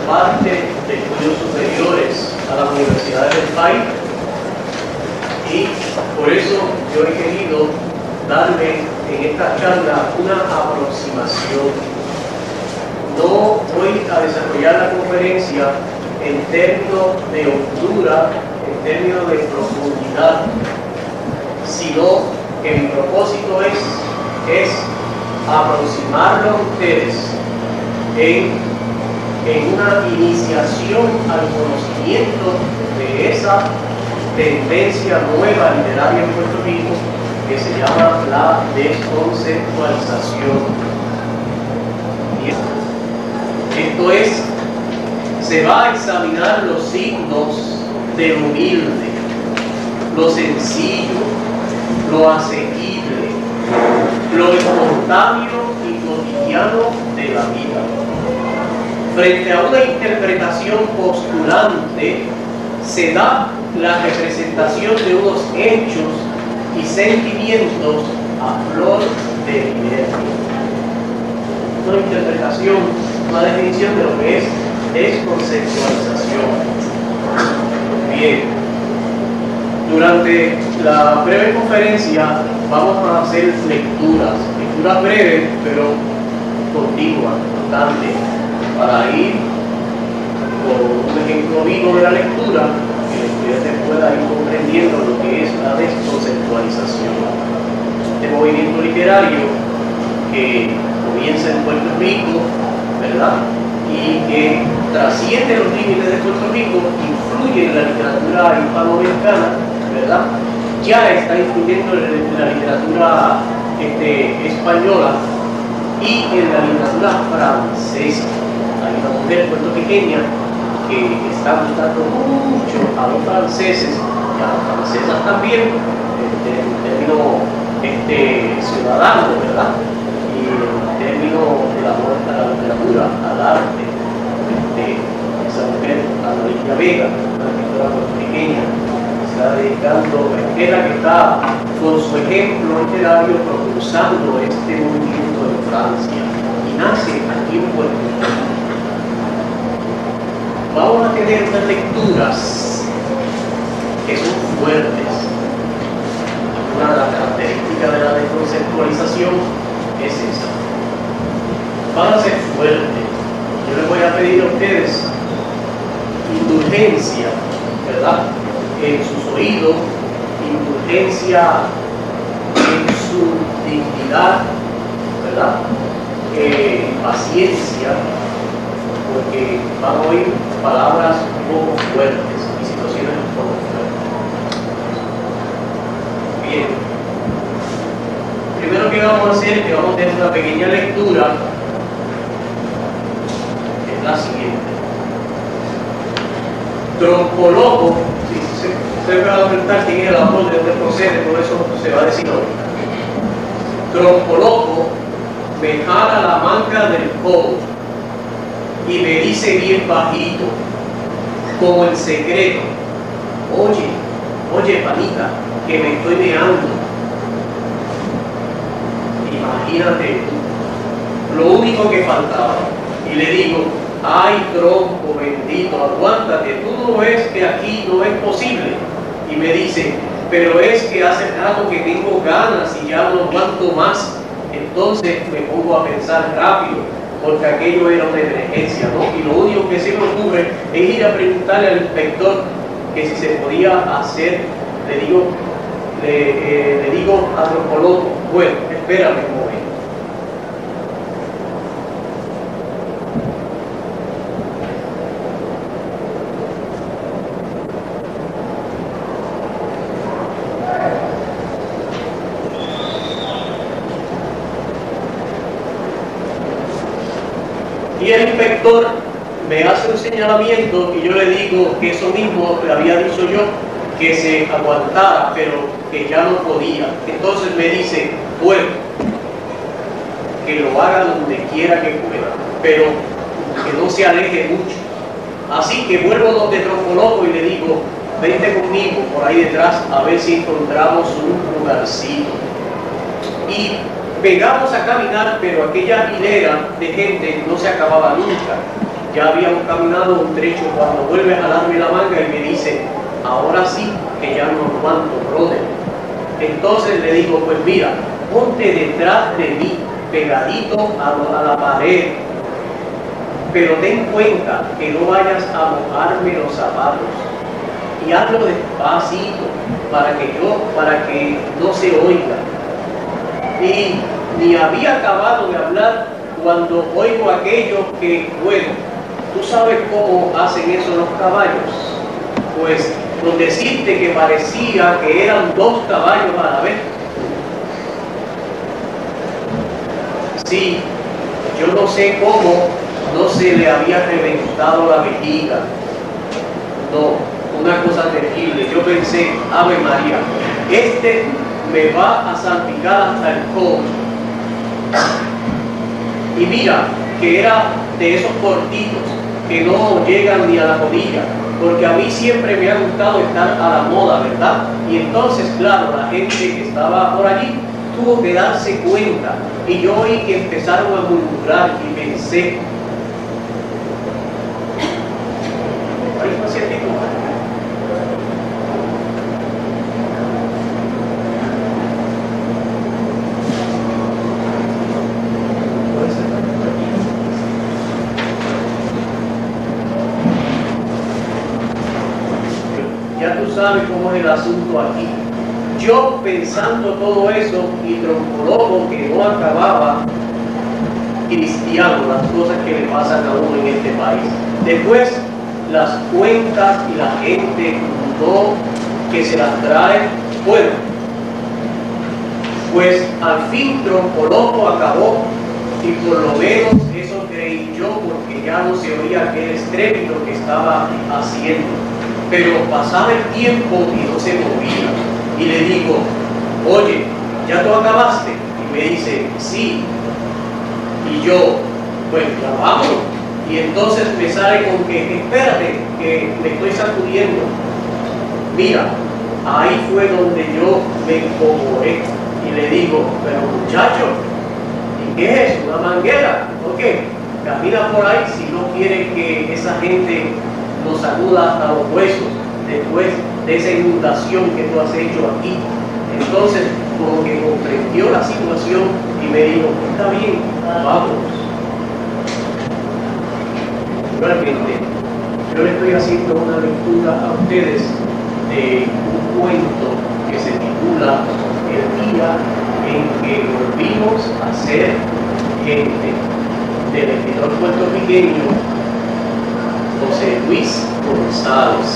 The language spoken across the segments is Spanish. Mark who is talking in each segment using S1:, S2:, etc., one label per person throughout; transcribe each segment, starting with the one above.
S1: parte de estudios superiores a las universidades del país, y por eso yo he querido darle en esta charla una aproximación. No voy a desarrollar la conferencia en términos de hondura, en términos de profundidad, sino que mi propósito es aproximarlo a ustedes en una iniciación al conocimiento de esa tendencia nueva literaria en Puerto Rico que se llama la desconceptualización. Y esto es, se va a examinar los signos de lo humilde, lo sencillo, lo asequible, lo espontáneo y cotidiano de la vida. Frente a una interpretación postulante, se da la representación de unos hechos y sentimientos a flor de piel. Una interpretación, una definición de lo que es desconceptualización. Bien, durante la breve conferencia vamos a hacer lecturas breves pero continuas, constantes, para ir por un ejemplo vivo de la lectura, que el estudiante pueda ir comprendiendo lo que es la desconceptualización. Este movimiento literario que comienza en Puerto Rico, ¿verdad?, y que trasciende los límites de Puerto Rico, influye en la literatura hispanoamericana, ¿verdad?, ya está influyendo en la literatura española y en la literatura francesa. Hay una mujer puertorriqueña que está gustando mucho a los franceses y a las francesas también, en términos ciudadanos, ¿verdad?, y en términos del amor a la literatura, al arte. Esa mujer, Ana Vega, una escritora puertorriqueña, está dedicando, es la que está con su ejemplo literario propulsando este movimiento en Francia y nace aquí en Puerto Rico. Vamos a tener unas lecturas que son fuertes. Una de las características de la desconceptualización es esa. Van a ser fuertes. Yo les voy a pedir a ustedes indulgencia, ¿verdad?, en sus oídos, indulgencia en su dignidad, ¿verdad?, paciencia, porque van a oír palabras un poco fuertes y situaciones un poco fuertes. Bien, primero que vamos a hacer es que vamos a tener una pequeña lectura, que es la siguiente. Trompoloco, si usted va a preguntar quién es el autor, de dónde procede, todo eso se va a decir ahorita. Trompoloco me jala la manga del codo y me dice bien bajito, como en secreto: oye panita, que me estoy meando. Imagínate tú, lo único que faltaba. Y le digo: ay, tronco bendito, aguántate, tú no ves que aquí no es posible. Y me dice: pero es que hace rato que tengo ganas y ya no aguanto más. Entonces me pongo a pensar rápido, porque aquello era una emergencia, ¿no? Y lo único que se me ocurre es ir a preguntarle al inspector que si se podía hacer. Le digo a Trompoloco: bueno, espérame un momento. Y el inspector me hace un señalamiento y yo le digo que eso mismo le había dicho yo, que se aguantara, pero que ya no podía. Entonces me dice: bueno, que lo haga donde quiera que pueda, pero que no se aleje mucho. Así que vuelvo donde Trompoloco y le digo: vente conmigo por ahí detrás a ver si encontramos un lugarcito. Y pegamos a caminar, pero aquella hilera de gente no se acababa nunca. Ya habíamos caminado un trecho cuando vuelve a jalarme la manga y me dice, ahora sí que ya no aguanto, brother. Entonces le digo, pues mira, ponte detrás de mí, pegadito a la pared, pero ten cuenta que no vayas a mojarme los zapatos y hazlo despacito para que no se oiga. Y ni había acabado de hablar cuando oigo aquello que, bueno, tú sabes cómo hacen eso los caballos. Pues con decirte que parecía que eran 2 caballos a la vez. Sí, yo no sé cómo no se le había reventado la vejiga. No, una cosa terrible. Yo pensé, Ave María, este me va a salpicar hasta el codo. Y mira, que era de esos cortitos que no llegan ni a la rodilla, porque a mí siempre me ha gustado estar a la moda, ¿verdad? Y entonces, claro, la gente que estaba por allí tuvo que darse cuenta, y yo oí que empezaron a murmurar y pensé, ¿cuál es la científica? Ya tú sabes cómo es el asunto aquí. Yo pensando todo eso y troncoloco que no acababa cristiano las cosas que le pasan a uno en este país. Después las cuentas y la gente no que se las trae, bueno, pues al fin troncoloco acabó y por lo menos eso creí yo porque ya no se oía aquel estrépito que estaba haciendo. Pero pasaba el tiempo y no se movía. Y le digo, oye, ¿ya tú acabaste? Y me dice, sí. Y yo, pues ya vamos. Y entonces me sale con que, espérate, que me estoy sacudiendo. Mira, ahí fue donde yo me incomodé. Y le digo, pero muchacho, ¿y qué es eso? ¿Una manguera? ¿O qué? Camina por ahí si no quiere que esa gente nos sacuda hasta los huesos después de esa inundación que tú has hecho aquí. Entonces, como que comprendió la situación y me dijo, está bien, vamos. Realmente, yo le estoy haciendo una lectura a ustedes de un cuento que se titula El día en que volvimos a ser gente, del escritor puertorriqueño José Luis González.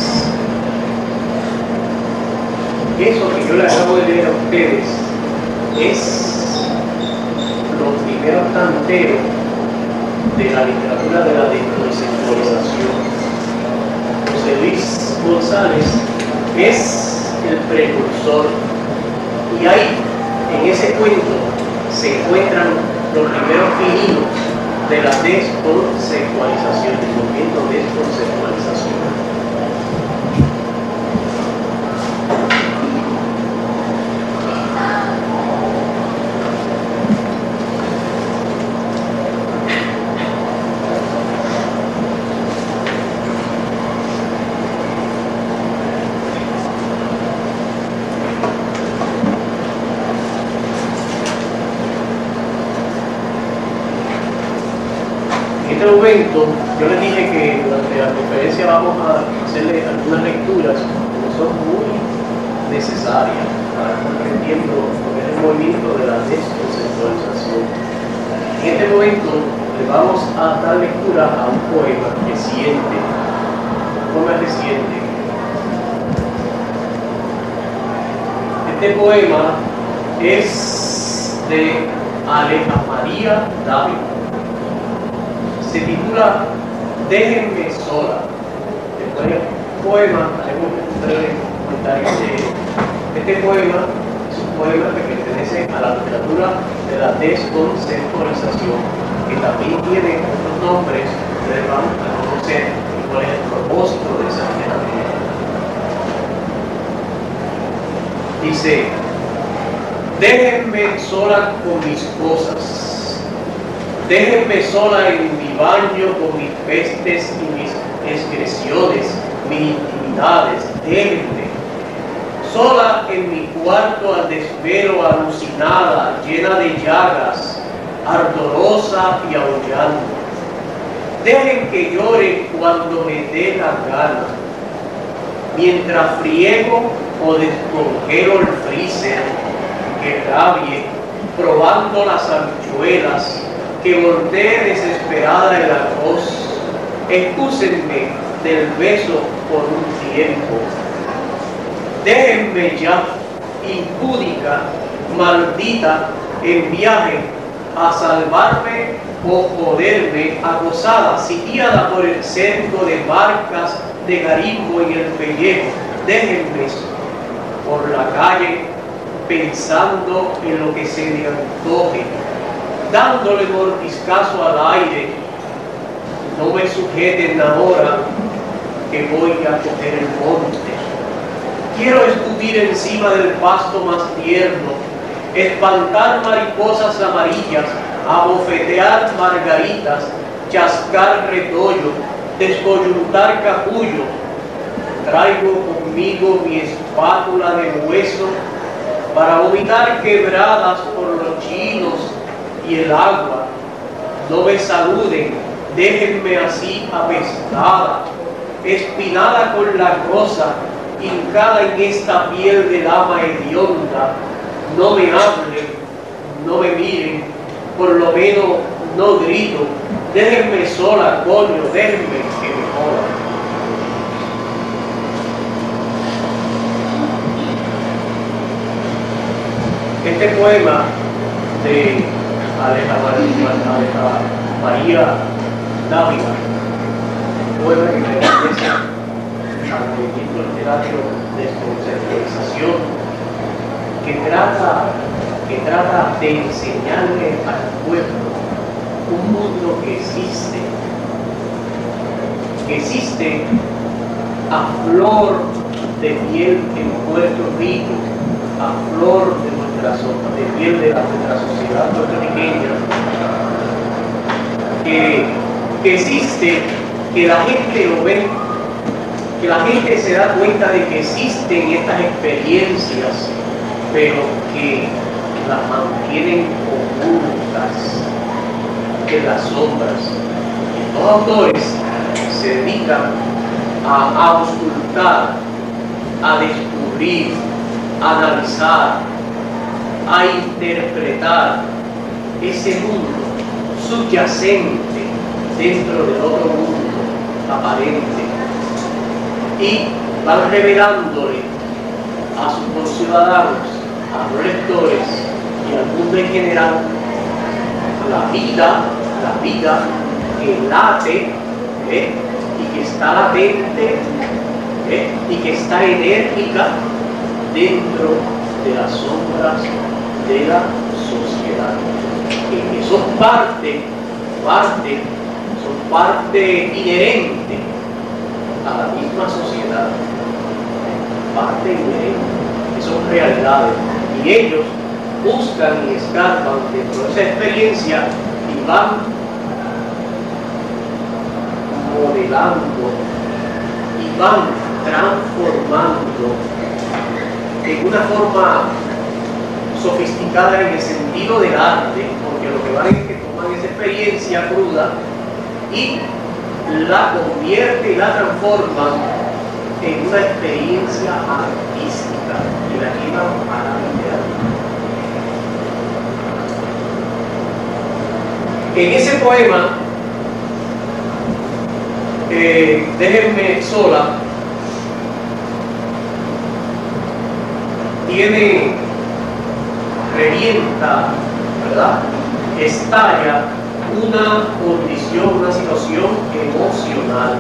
S1: Eso que yo le acabo de leer a ustedes es los primeros tanteos de la literatura de la desconceptualización. José Luis González es el precursor, y ahí, en ese cuento, se encuentran los primeros fininos de la desconceptualización, del movimiento desconceptualización. En este momento, yo les dije que durante la conferencia vamos a hacerle algunas lecturas que son muy necesarias para comprendiendo lo que es el movimiento de la desconceptualización. En este momento, le vamos a dar lectura a un poema reciente, Este poema es de Aleja María Dávila. Se titula Déjenme sola. Después del poema haremos un breve comentario de este poema. Es un poema que pertenece a la literatura de la desconceptualización, que también tiene otros nombres. Ustedes van a conocer cuál es el propósito de esa literatura. Dice: déjenme sola con mis cosas. Déjenme sola en mi baño con mis pestes y mis excreciones, mis intimidades. Déjenme sola en mi cuarto al desvelo, alucinada, llena de llagas, ardorosa y aullando. Dejen que llore cuando me dé la gana, mientras friego o descongelo el freezer, que rabie, probando las habichuelas, que voltee desesperada el arroz. Excúsenme del beso por un tiempo. Déjenme ya, impúdica, maldita, en viaje, a salvarme o joderme, acosada, sitiada por el cerco de barcas de garimbo en el pellejo. Déjenme por la calle pensando en lo que se le antoje, dándole mordiscazo al aire. No me sujeten ahora que voy a coger el monte. Quiero escupir encima del pasto más tierno, espantar mariposas amarillas, abofetear margaritas, chascar retollo, descoyuntar capullo. Traigo conmigo mi espátula de hueso para vomitar quebradas por los chinos y el agua. No me saluden, déjenme así apestada, espinada con la rosa, hincada en esta piel de lama hedionda. No me hablen, no me miren, por lo menos no grito. Déjenme sola, coño, déjenme que me jodan. Este poema de María Dávila, un poema que pertenece al movimiento literario de desconceptualización, que trata de enseñarle al pueblo un mundo que existe a flor de piel en Puerto Rico, a flor de piel de nuestra sociedad puertorriqueña, que existe, que la gente lo ve, que la gente se da cuenta de que existen estas experiencias, pero que las mantienen ocultas en las sombras. Los autores se dedican a auscultar, a descubrir, a analizar, a interpretar ese mundo subyacente dentro del otro mundo aparente, y van revelándole a sus conciudadanos, a los lectores y al mundo en general la vida que late, y que está latente, y que está enérgica dentro de las sombras de la sociedad, que son parte inherente a la misma sociedad, parte inherente, que son realidades, y ellos buscan y escarban dentro de esa experiencia y van modelando y van transformando en una forma sofisticada en el sentido del arte, porque lo que van es que toman esa experiencia cruda y la convierte y la transforma en una experiencia artística y la llevan a la literatura. En ese poema, Déjenme sola, revienta, ¿verdad? Estalla una condición, una situación emocional.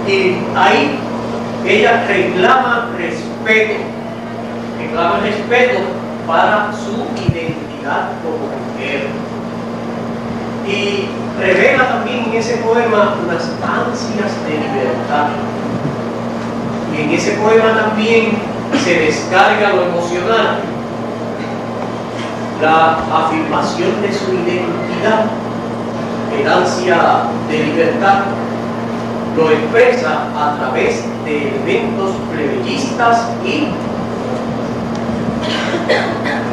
S1: Y ahí ella reclama respeto para su identidad como mujer. Y revela también en ese poema unas ansias de libertad. Y en ese poema también se descarga lo emocional, la afirmación de su identidad el ansia de libertad, lo expresa a través de elementos plebeyistas y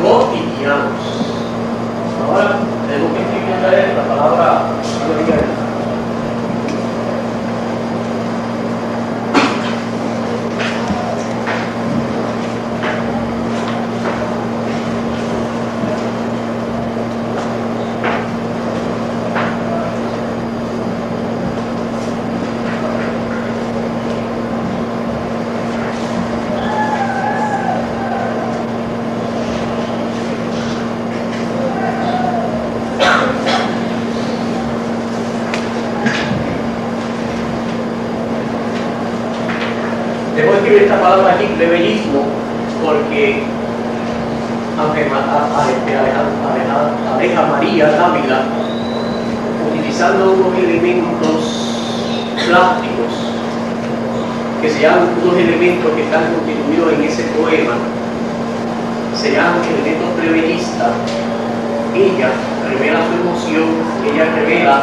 S1: cotidianos. Ahora tenemos que escribir la palabra cotidiana. Debo escribir esta palabra aquí, plebeyismo, porque aunque Aleja María Dávila, utilizando unos elementos plásticos, que se llaman unos elementos que están constituidos en ese poema, se llaman elementos plebeyistas, ella revela su emoción, ella revela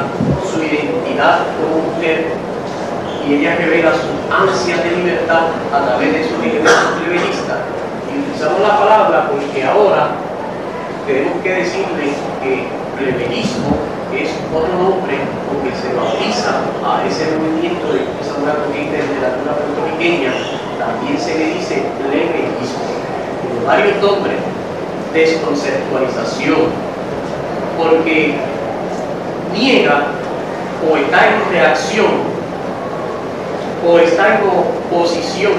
S1: su identidad como mujer, y ella revela su ansia de libertad a través de sus elementos plebeyistas. Y utilizamos la palabra porque ahora tenemos que decirle que plebeyismo es otro nombre con que se bautiza a ese movimiento de esa nueva corriente de literatura puertorriqueña. También se le dice plebeyismo. Tiene varios nombres: desconceptualización, porque niega o está en reacción o está en oposición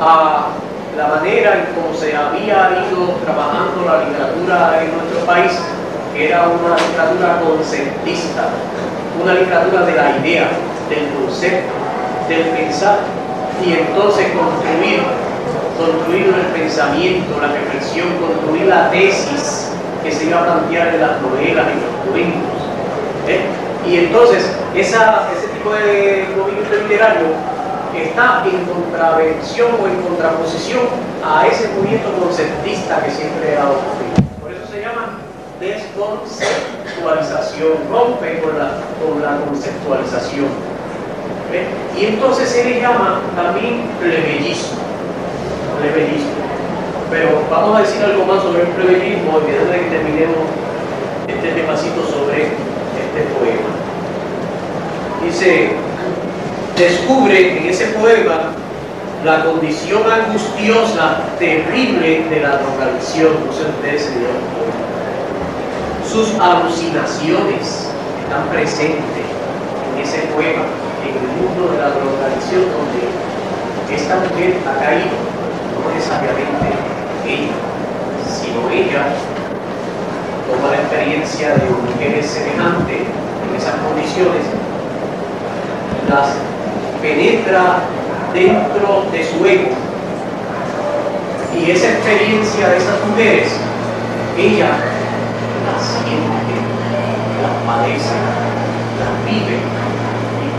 S1: a la manera en cómo se había ido trabajando la literatura en nuestro país, que era una literatura conceptista, una literatura de la idea, del concepto, del pensar, y entonces construir el pensamiento, la reflexión, construir la tesis que se iba a plantear en las novelas, en los cuentos. Y entonces ese tipo de movimiento literario está en contravención o en contraposición a ese movimiento conceptista que siempre ha ocurrido. Por eso se llama desconceptualización, rompe con la conceptualización. Y entonces se le llama también plebeyismo. Pero vamos a decir algo más sobre el plebeyismo y desde que terminemos este temacito sobre este poema. Dice: descubre en ese poema la condición angustiosa, terrible de la drogadicción. No sé ustedes se dieron cuenta. Sus alucinaciones están presentes en ese poema, en el mundo de la drogadicción, donde esta mujer ha caído, no necesariamente ella, sino ella toma la experiencia de mujeres semejantes en esas condiciones, las penetra dentro de su ego, y esa experiencia de esas mujeres ella las siente, las padece, las vive, y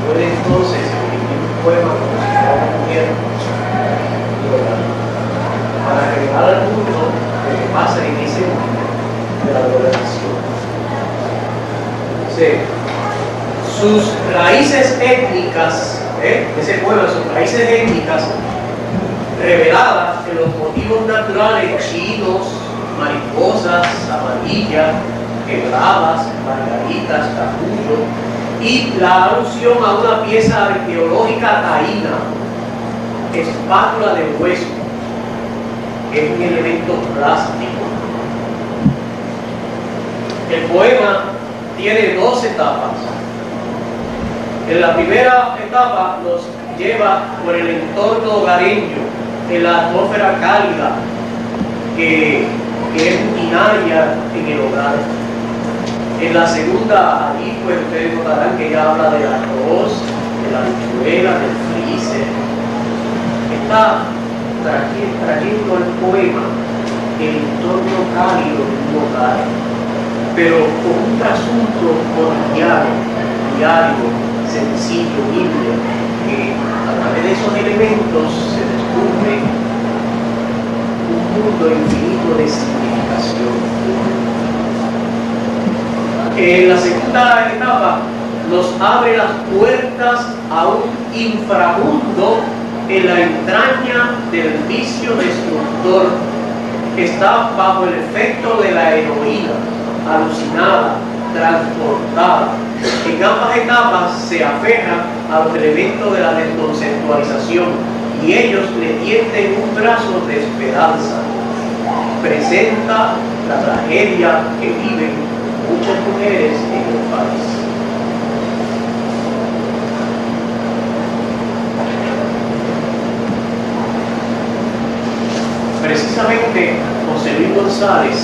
S1: puede entonces escribir un poema como si fuera una mujer para revelar al mundo lo que pasa en ese mundo de la drogadicción. Sus raíces étnicas, ese pueblo, sus raíces étnicas reveladas en los motivos naturales chinos, mariposas, amarillas, quebradas, margaritas, capullo, y la alusión a una pieza arqueológica taína, espátula de hueso, que es un elemento plástico. El poema tiene dos etapas. En la primera etapa nos lleva por el entorno hogareño, en la atmósfera cálida que es rutinaria en el hogar. En la segunda, ahí pues ustedes notarán que ella habla del arroz, de la habichuela, del freezer. Está trayendo al poema el entorno cálido de un hogar, pero con un trasunto cotidiano, diario, sencillo, humilde, que a través de esos elementos se descubre un mundo infinito de significación. La segunda etapa nos abre las puertas a un inframundo en la entraña del vicio destructor, que está bajo el efecto de la heroína, alucinada, transportada. En ambas etapas se aferra a los elementos de la desconceptualización y ellos le tienden un brazo de esperanza. Presenta la tragedia que viven muchas mujeres en el país. Precisamente José Luis González,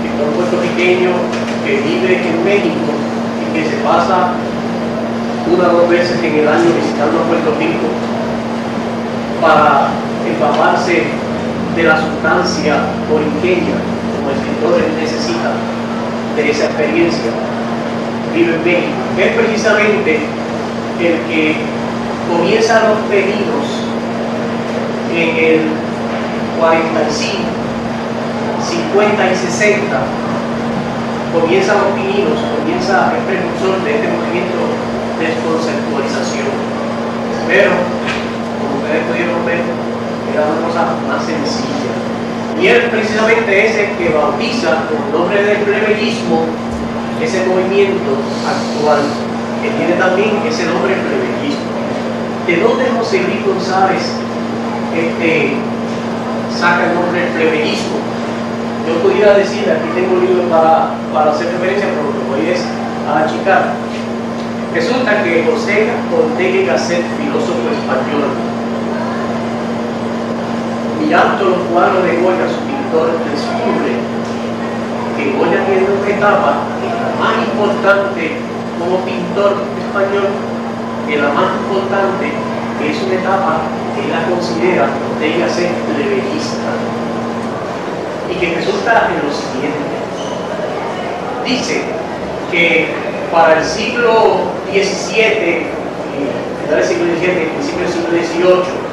S1: escritor puertorriqueño que vive en México y que se pasa una o dos veces en el año visitando a Puerto Rico para empaparse de la sustancia borinqueña, como el escritor necesita de esa experiencia, vive en México. Es precisamente el que comienza los pedidos en el 45, 50 y 60, comienzan los pininos, comienza el precursor de este movimiento de desconceptualización. Pero, como ustedes pudieron ver, era una cosa más sencilla. Y él precisamente es el que bautiza con el nombre del plebeyismo ese movimiento actual, que tiene también ese nombre plebeyismo. ¿De dónde José Luis González saca el nombre del plebeyismo? Yo pudiera decir, aquí tengo un libro para hacer referencia, pero lo que voy es a achicar. Resulta que José Ortega y Gasset, filósofo español, mirando los cuadros de Goya, su pintor, descubre que Goya tiene una etapa que es la más importante como pintor español, que la más importante es una etapa que él la considera Ortega y Gasset plebeyista, y que resulta en lo siguiente. Dice que para el siglo XVII, final del siglo XVII, principio del siglo XVIII,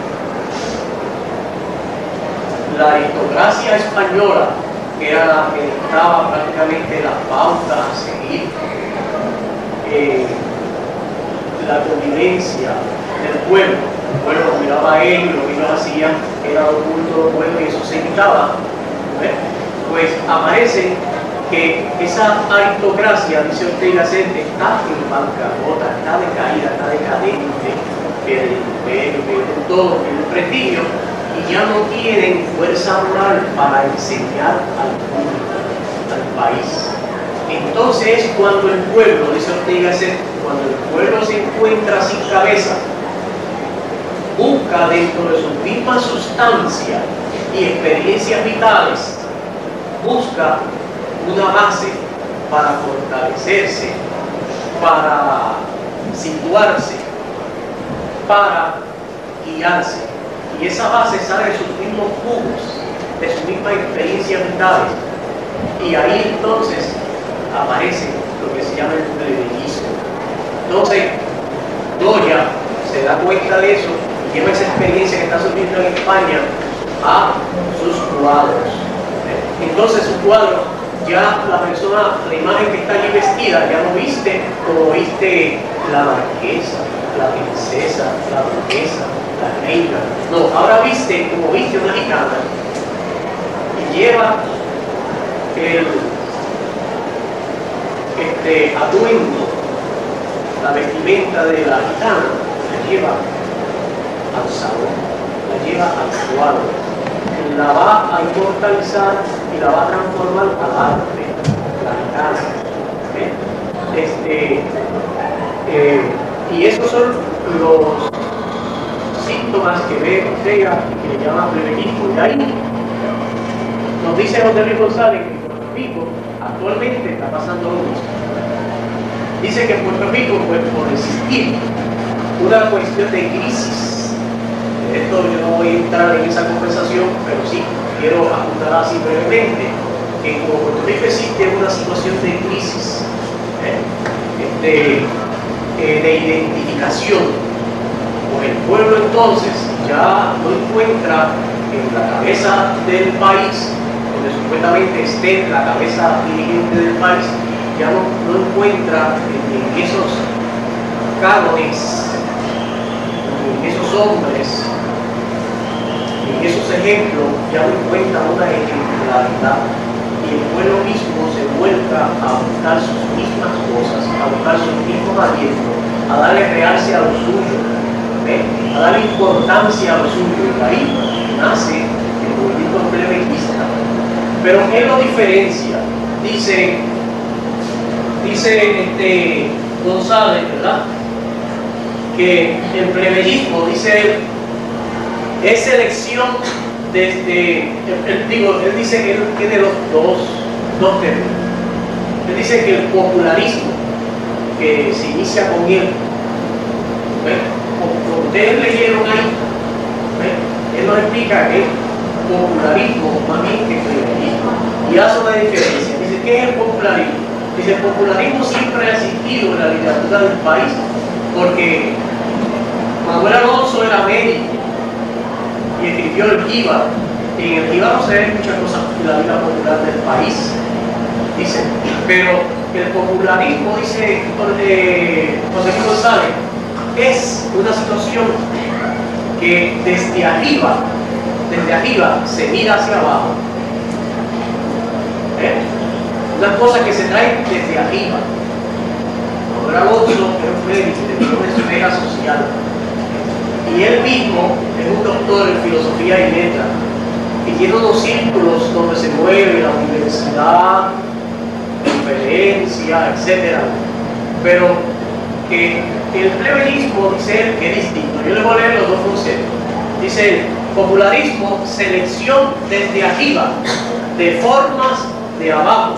S1: la aristocracia española, que era la que dictaba prácticamente las pautas a seguir, la convivencia del pueblo. El pueblo miraba a él y lo que ellos hacían era oculto del pueblo y eso se evitaba. Pues aparece que esa aristocracia, dice Ortega y Gasset, está en bancarrota, está decaída, está decadente, pierde el imperio, pierde todo, pierde el prestigio, y ya no tienen fuerza moral para enseñar al público, al país. Entonces es cuando el pueblo, dice Ortega y Gasset, cuando el pueblo se encuentra sin cabeza, busca dentro de su misma sustancia y experiencias vitales, busca una base para fortalecerse, para situarse, para guiarse. Y esa base sale de sus mismos jugos, de sus mismas experiencias vitales. Y ahí entonces aparece lo que se llama el plebeyismo. Entonces, Goya se da cuenta de eso y lleva esa experiencia que está surgiendo en España a sus cuadros. Entonces su cuadro, ya la persona, la imagen que está allí vestida, ya no viste como viste la marquesa, la princesa, la duquesa, la reina. No, ahora viste como viste una gitana y lleva el atuendo, la vestimenta de la gitana, la lleva al salón, la lleva al cuadro, la va a inmortalizar y la va a transformar al arte, la gitana. Y esos son los síntomas que ve Ortega y que le llama plebeyismo. Y ahí nos dice José Luis González que en Puerto Rico actualmente está pasando lo mismo. Dice que en Puerto Rico, pues, por existir una cuestión de crisis, esto yo no voy a entrar en esa conversación, pero sí quiero apuntar así brevemente, que como Puerto Rico existe una situación de crisis, de identificación, pues el pueblo entonces ya no encuentra en la cabeza del país, en donde supuestamente esté la cabeza dirigente del país, ya no encuentra en esos cánones, en esos hombres, en esos ejemplos, ya no encuentra una ejemplaridad. Y el pueblo mismo se vuelca a buscar sus mismas cosas, a buscar sus mismos alientos, a darle realce a lo suyo, a darle importancia a lo suyo. Y ahí nace el movimiento plebeyista. Pero ¿qué lo diferencia? Dice González, ¿verdad? Que el plebeyismo, dice él, es selección desde, él dice que él tiene los dos términos. Él dice que el popularismo que se inicia con él, como ustedes leyeron ahí, él nos explica que popularismo más bien que plebeyismo, y hace una diferencia. Dice, ¿qué es el popularismo? Dice, el popularismo siempre ha existido en la literatura del país, porque Manuel Alonso era médico y escribió el Jíbaro. En el Jíbaro se ven muchas cosas de la vida popular del país, dice, pero el popularismo, dice José Luis González, es una situación que desde arriba se mira hacia abajo. Una cosa que se trae desde arriba. Manuel Alonso era un médico, tenía una esfera social. Y él mismo es un doctor en filosofía y letras, y tiene unos círculos donde se mueve la universidad, conferencia, etc. Pero que el plebeyismo, dice él, que es distinto. Yo le voy a leer los dos conceptos. Dice él, popularismo, selección desde arriba, de formas de abajo,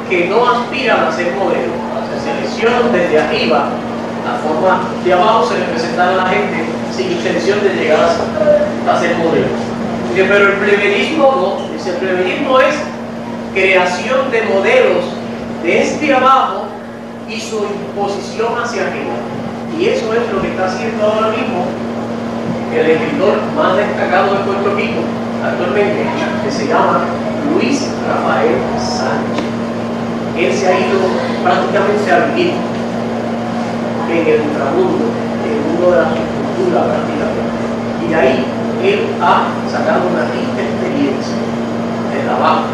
S1: que no aspiran a ser modelos. Selección desde arriba, la forma de abajo se le presenta a la gente sin intención de llegar a ser modelo. Dice, pero el plebeyismo no. Dice, el plebeyismo es creación de modelos desde abajo y su imposición hacia arriba. Y eso es lo que está haciendo ahora mismo el escritor más destacado de Puerto Rico actualmente, que se llama Luis Rafael Sánchez. Él se ha ido prácticamente a vivir en el inframundo, en el mundo de la subcultura prácticamente. Y de ahí él ha sacado una rica experiencia de trabajo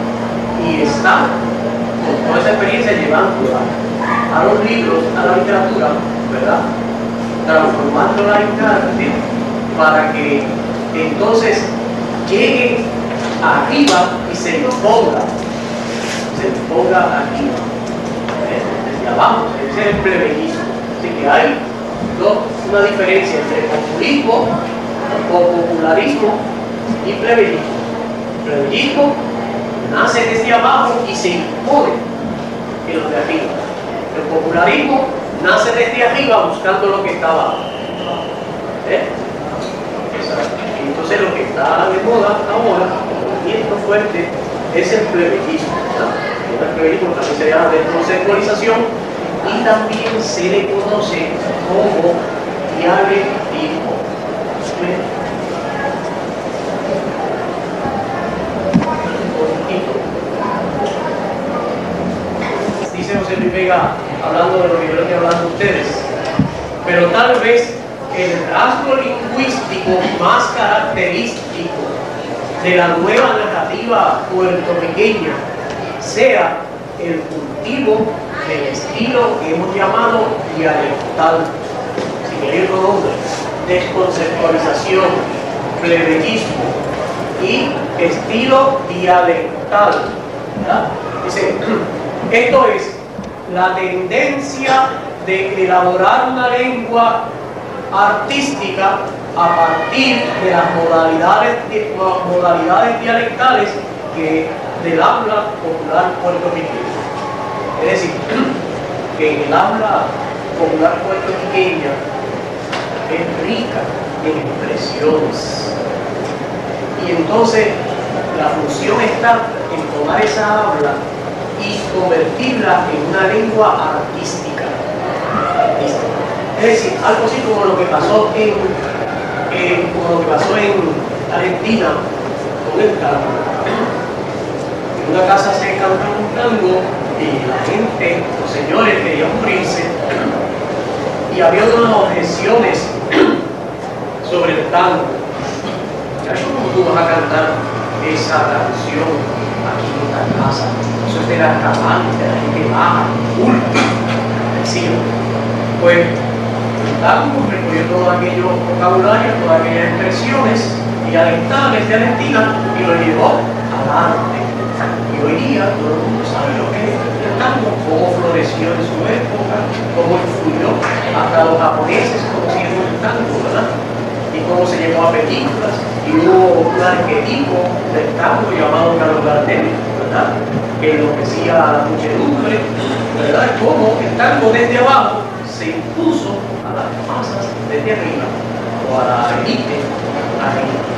S1: y está con toda esa experiencia llevándola a los libros, a la literatura, ¿verdad? Transformándola en arte para que entonces llegue arriba y se imponga arriba, desde abajo. Ese es el plebeyismo. Así que hay una diferencia entre populismo o popularismo y plebeyismo. El plebeyismo nace desde abajo y se impone en los de arriba. El popularismo nace desde arriba buscando lo que está abajo. Entonces lo que está de moda ahora, el movimiento fuerte, es el plebeyismo. El plebeyismo también se llama desconceptualización y también se le conoce como dialectismo. Dice José Luis Vega, hablando de lo que yo les estoy hablando a ustedes, pero tal vez el rasgo lingüístico más característico de la nueva narrativa puertorriqueña sea el cultivo del estilo que hemos llamado dialectal, sin querer otro nombre, desconceptualización, plebeyismo y estilo dialectal, ¿verdad? Dice, esto es la tendencia de elaborar una lengua artística a partir de las modalidades dialectales del habla popular puertorriqueña. Es decir, que en el habla popular puertorriqueña es rica en expresiones. Y entonces la función está en tomar esa habla y convertirla en una lengua artística. Es decir, algo así como lo que pasó en Argentina con el tango. En una casa se cantaba un tango y la gente, los señores querían morirse y había unas objeciones sobre el tango. ¿Cómo tú vas a cantar esa canción aquí en esta casa? Eso es de la acabante, de la gente baja, culpa, decía. Pues el tango recogió todos aquellos vocabularios, todas aquellas expresiones dialectales de Argentina y lo llevó al arte. Y hoy día todo el mundo sabe lo que es el tango, cómo floreció en su época, cómo influyó hasta los japoneses conocieron el tango, ¿verdad? Y cómo se llevó a películas, y hubo un arquetipo del tango llamado Carlos Gardel, ¿verdad? Que enloquecía a la muchedumbre, ¿verdad? Cómo el tango desde abajo se impuso a las masas desde arriba, o a la élite,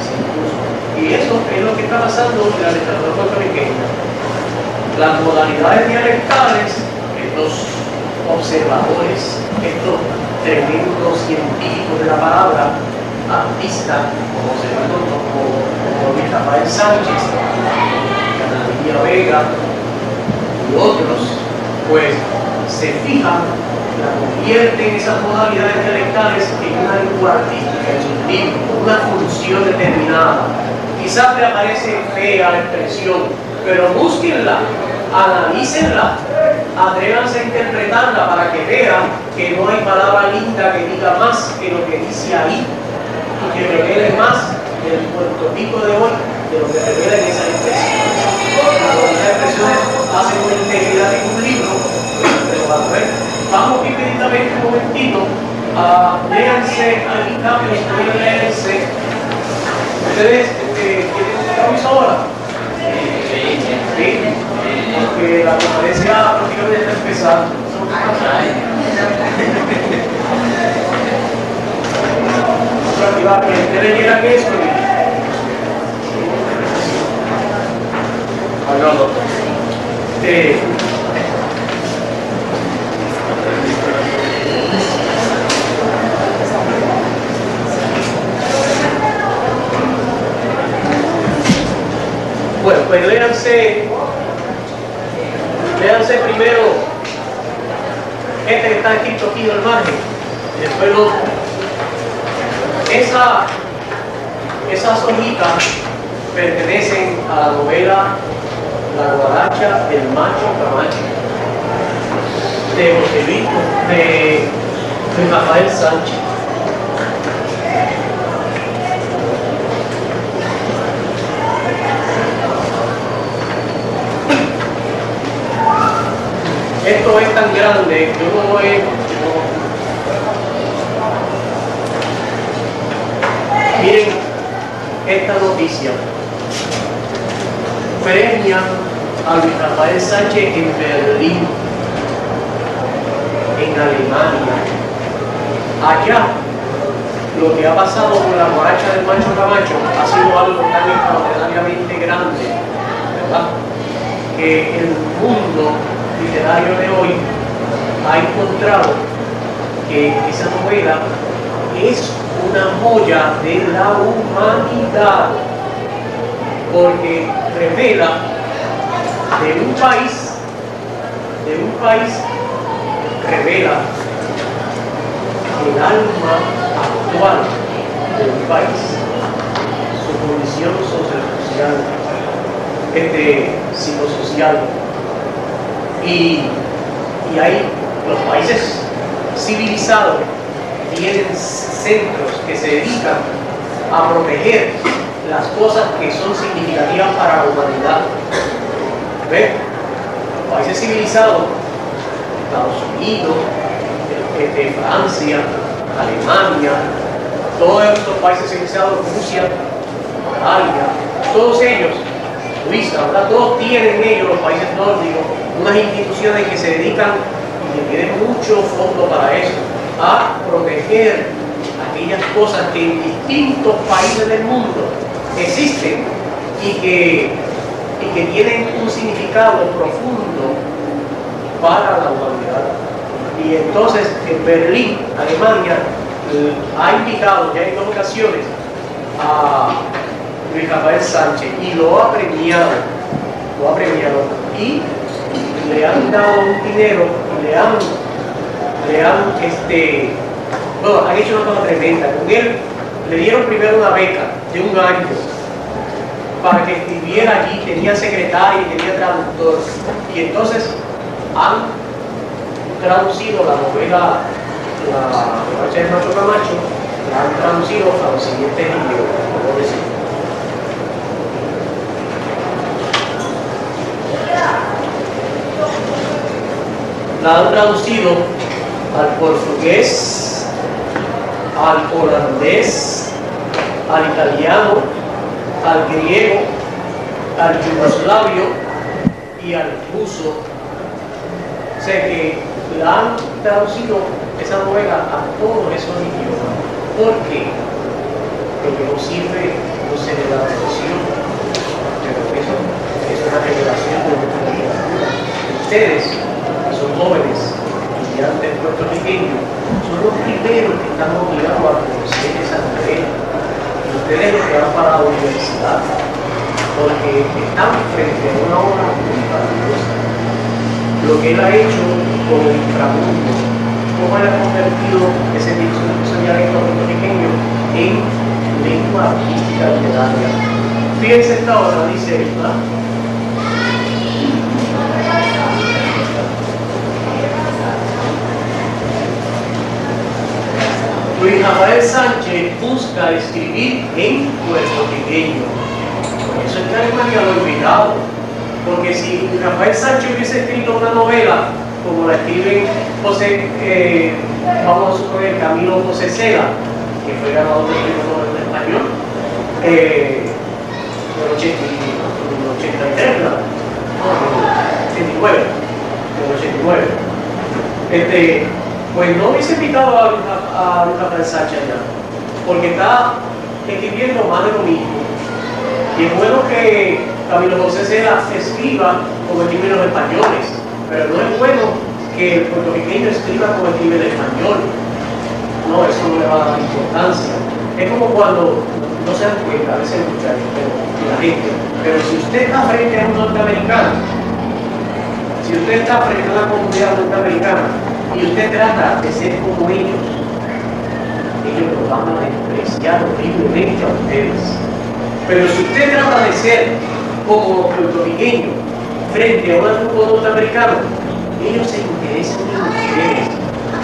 S1: se impuso. Y eso es lo que está pasando en la literatura puertorriqueña. Las modalidades dialectales, estos observadores, estos tremendos científicos de la palabra, artistas, como se llama, como Luis Rafael Sánchez, Ana Lidia Vega y otros, pues se fijan, la convierten esas modalidades dialectales en una lengua artística, en sus libros, con una función determinada. Quizás le aparece fea la expresión, pero búsquenla, analícenla, atrévanse a interpretarla para que vean que no hay palabra linda que diga más que lo que dice ahí y que revele más del Puerto Rico de hoy de lo que revela en esa expresión. Cuando esas expresiones hacen una integridad en un libro, vamos inmediatamente un momentito a léanse al cambio, pueden leerse. ¿Ustedes tienen un compromiso ahora? Sí. Porque la conferencia prácticamente está empezando. Que usted leyera que eso. Bueno, pues léanse primero este que está escrito aquí al margen, y después lo otro. Esas hojitas pertenecen a la novela La Guaracha del Macho Camacho de Rafael Sánchez. Esto es tan grande, yo no he... Miren esta noticia. Premia a Luis Rafael Sánchez en Berlín, en Alemania. Allá, lo que ha pasado con la Guaracha del Macho Camacho ha sido algo tan extraordinariamente grande, ¿verdad? Que el mundo literario de hoy ha encontrado que esa novela es una joya de la humanidad, porque revela de un país, revela el alma actual de un país, su condición social, psicosocial. Y hay los países civilizados tienen centros que se dedican a proteger las cosas que son significativas para la humanidad. ¿Ven? Los países civilizados, Estados Unidos, Francia, Alemania, todos estos países civilizados, Rusia, Italia, todos ellos, Suiza, ¿verdad? Todos tienen ellos, los países nórdicos, unas instituciones que se dedican y que tienen mucho fondo para eso, a proteger aquellas cosas que en distintos países del mundo existen y que tienen un significado profundo para la humanidad. Y entonces en Berlín, Alemania, ha invitado ya en 2 ocasiones a Luis Rafael Sánchez y lo ha premiado lo ha premiado y le han dado dinero, bueno, han hecho una cosa tremenda. Con él le dieron primero una beca de 1 año para que escribiera allí, tenía secretaria y tenía traductor. Y entonces han traducido la novela La Noche de Macho Camacho, la han traducido a los siguientes idiomas, como decir. La han traducido al portugués, al holandés, al italiano, al griego, al yugoslavio y al ruso. O sea que la han traducido esa novela a todos esos idiomas. ¿Por qué? Porque no sirve de la traducción, pero eso es una revelación de nuestra literatura. Ustedes, que son jóvenes, estudiantes puertorriqueños, son los primeros que están obligados a conocer esa novela. Y ustedes los que van para la universidad, porque están frente a una obra muy maravillosa. Lo que él ha hecho con el inframundo, cómo él ha convertido ese dialecto puertorriqueño en lengua artística literaria. Fíjense esta obra, dice él, ¿verdad? Luis Rafael Sánchez busca escribir en puertorriqueño. Por eso es que Alemania lo ha olvidado. Porque si Rafael Sánchez hubiese escrito una novela, como la escriben vamos a suponer Camilo José Cela, que fue ganador del premio Nobel de español, en el 83, ¿verdad? No, en el 89. Pues no hubiese invitado a Rafael Sánchez allá, porque está escribiendo más de lo mismo. Y es bueno que Camilo José Cela escriba como escriben los españoles, pero no es bueno que el puertorriqueño escriba como escribe el español. No, eso no le va a dar importancia. Es como cuando, no se dan cuenta, a veces muchachos, pero la gente, pero si usted está frente a un norteamericano, si usted está frente a una comunidad norteamericana y usted trata de ser como ellos lo van a despreciar horriblemente a ustedes. Pero si usted trata de ser como puertorriqueño frente a un grupo norteamericano, ellos se interesan en ustedes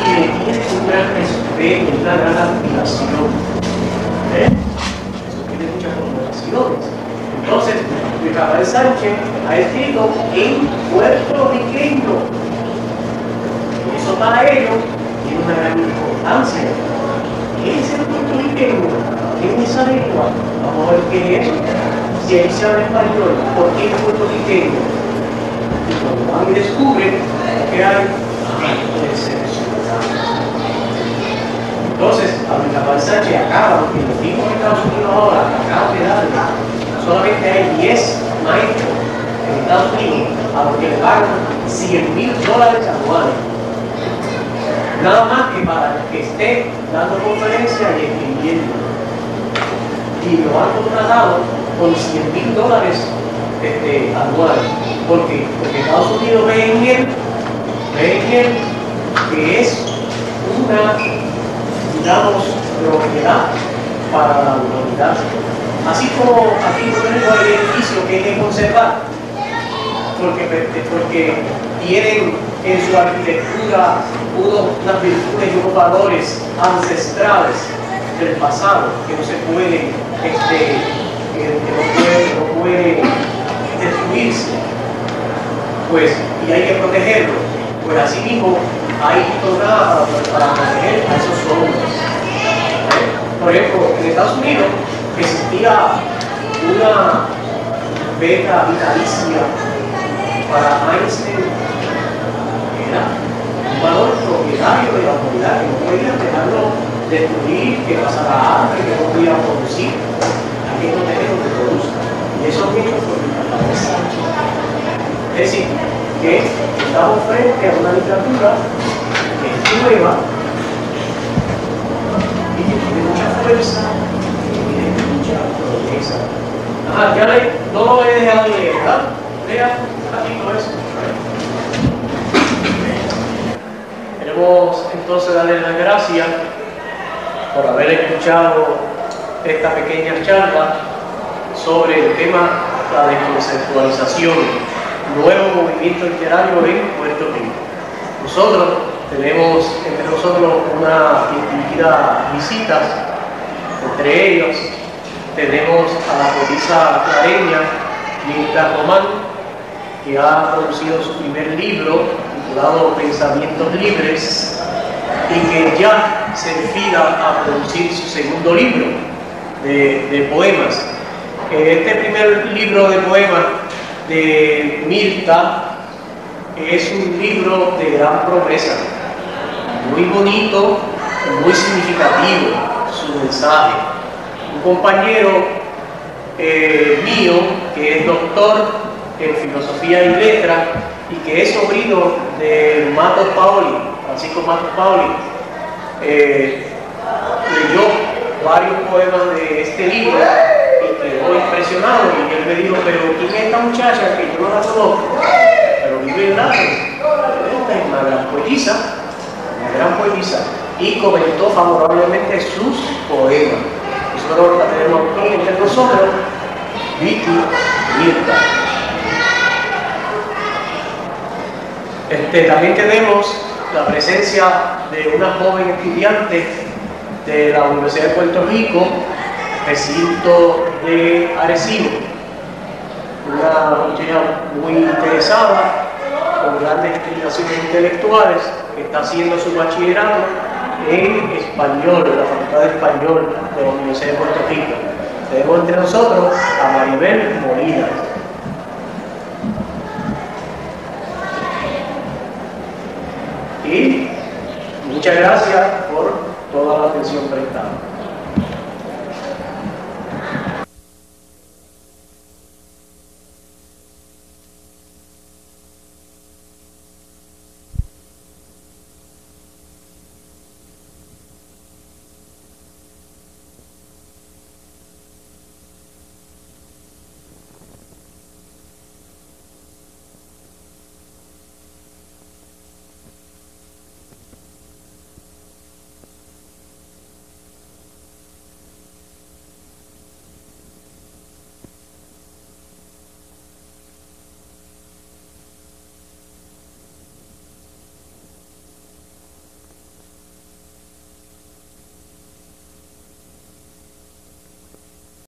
S1: y le tienen un gran respeto, una gran admiración. Eso tiene muchas connotaciones. Entonces, Luis Rafael Sánchez ha escrito en puertorriqueño. Eso para ellos tiene una gran importancia. ¿Qué es el puertorriqueño? ¿Qué es esa lengua? Vamos a ver qué es. Si ahí se habla español, ¿por qué es puertorriqueño? Y cuando van y descubren que hay entonces, a Luis Rafael Sánchez acaba, porque los mismos Estados Unidos ahora acaban de darle, solamente hay 10 maestros en Estados Unidos a los que le pagan $100,000 anuales. Nada más que para que esté dando conferencias y escribiendo. Y lo han contratado con $100,000 anuales. Porque Estados Unidos ve en él que es una, digamos, propiedad para la humanidad. Así como aquí tenemos el edificio que hay que conservar, porque tienen en su arquitectura unas virtudes y unos valores ancestrales del pasado que no se pueden, que no puede destruirse, pues, y hay que protegerlo. Pues así mismo hay programas para proteger a esos hombres. Por ejemplo, en Estados Unidos existía una beca vitalicia para Einstein, que era un valor propietario de la humanidad, que no podían dejarlo destruir, que pasara hambre, que no pudieran producir. Hay que protegerlo que produzca. Y eso es hecho por la cabeza. Es decir, que estamos frente a una literatura que es nueva y que tiene mucha fuerza y que tiene mucha promesa. Ya no lo he dejado de leer, ¿verdad? Lea un ratito eso. Queremos entonces darle las gracias por haber escuchado esta pequeña charla sobre el tema la desconceptualización, nuevo movimiento literario en Puerto Rico. Nosotros tenemos entre nosotros una infinidad de visitas, entre ellos tenemos a la poetisa clareña Mirta Román, que ha producido su primer libro titulado Pensamientos Libres y que ya se enfila a producir su segundo libro de poemas. Este primer libro de poemas de Mirta es un libro de gran promesa, muy bonito, muy significativo su mensaje. Un compañero mío que es doctor en filosofía y letras y que es sobrino de Matos Paoli, Francisco Matos Paoli, leyó varios poemas de este libro y quedó impresionado, y él me dijo: pero ¿quién es esta muchacha que yo no la conozco? Pero vive en Lazo. Esta es una gran poetisa, y comentó favorablemente sus poemas. Nosotros la tenemos aquí entre nosotros, Vicky Mirta. También tenemos la presencia de una joven estudiante de la Universidad de Puerto Rico, recinto de Arecibo, una muchacha muy interesada, con grandes inclinaciones intelectuales, que está haciendo su bachillerato en español, en la Facultad de Español de la Universidad de Puerto Rico. Tenemos entre nosotros a Maribel Molina. Y muchas gracias por toda la atención prestada.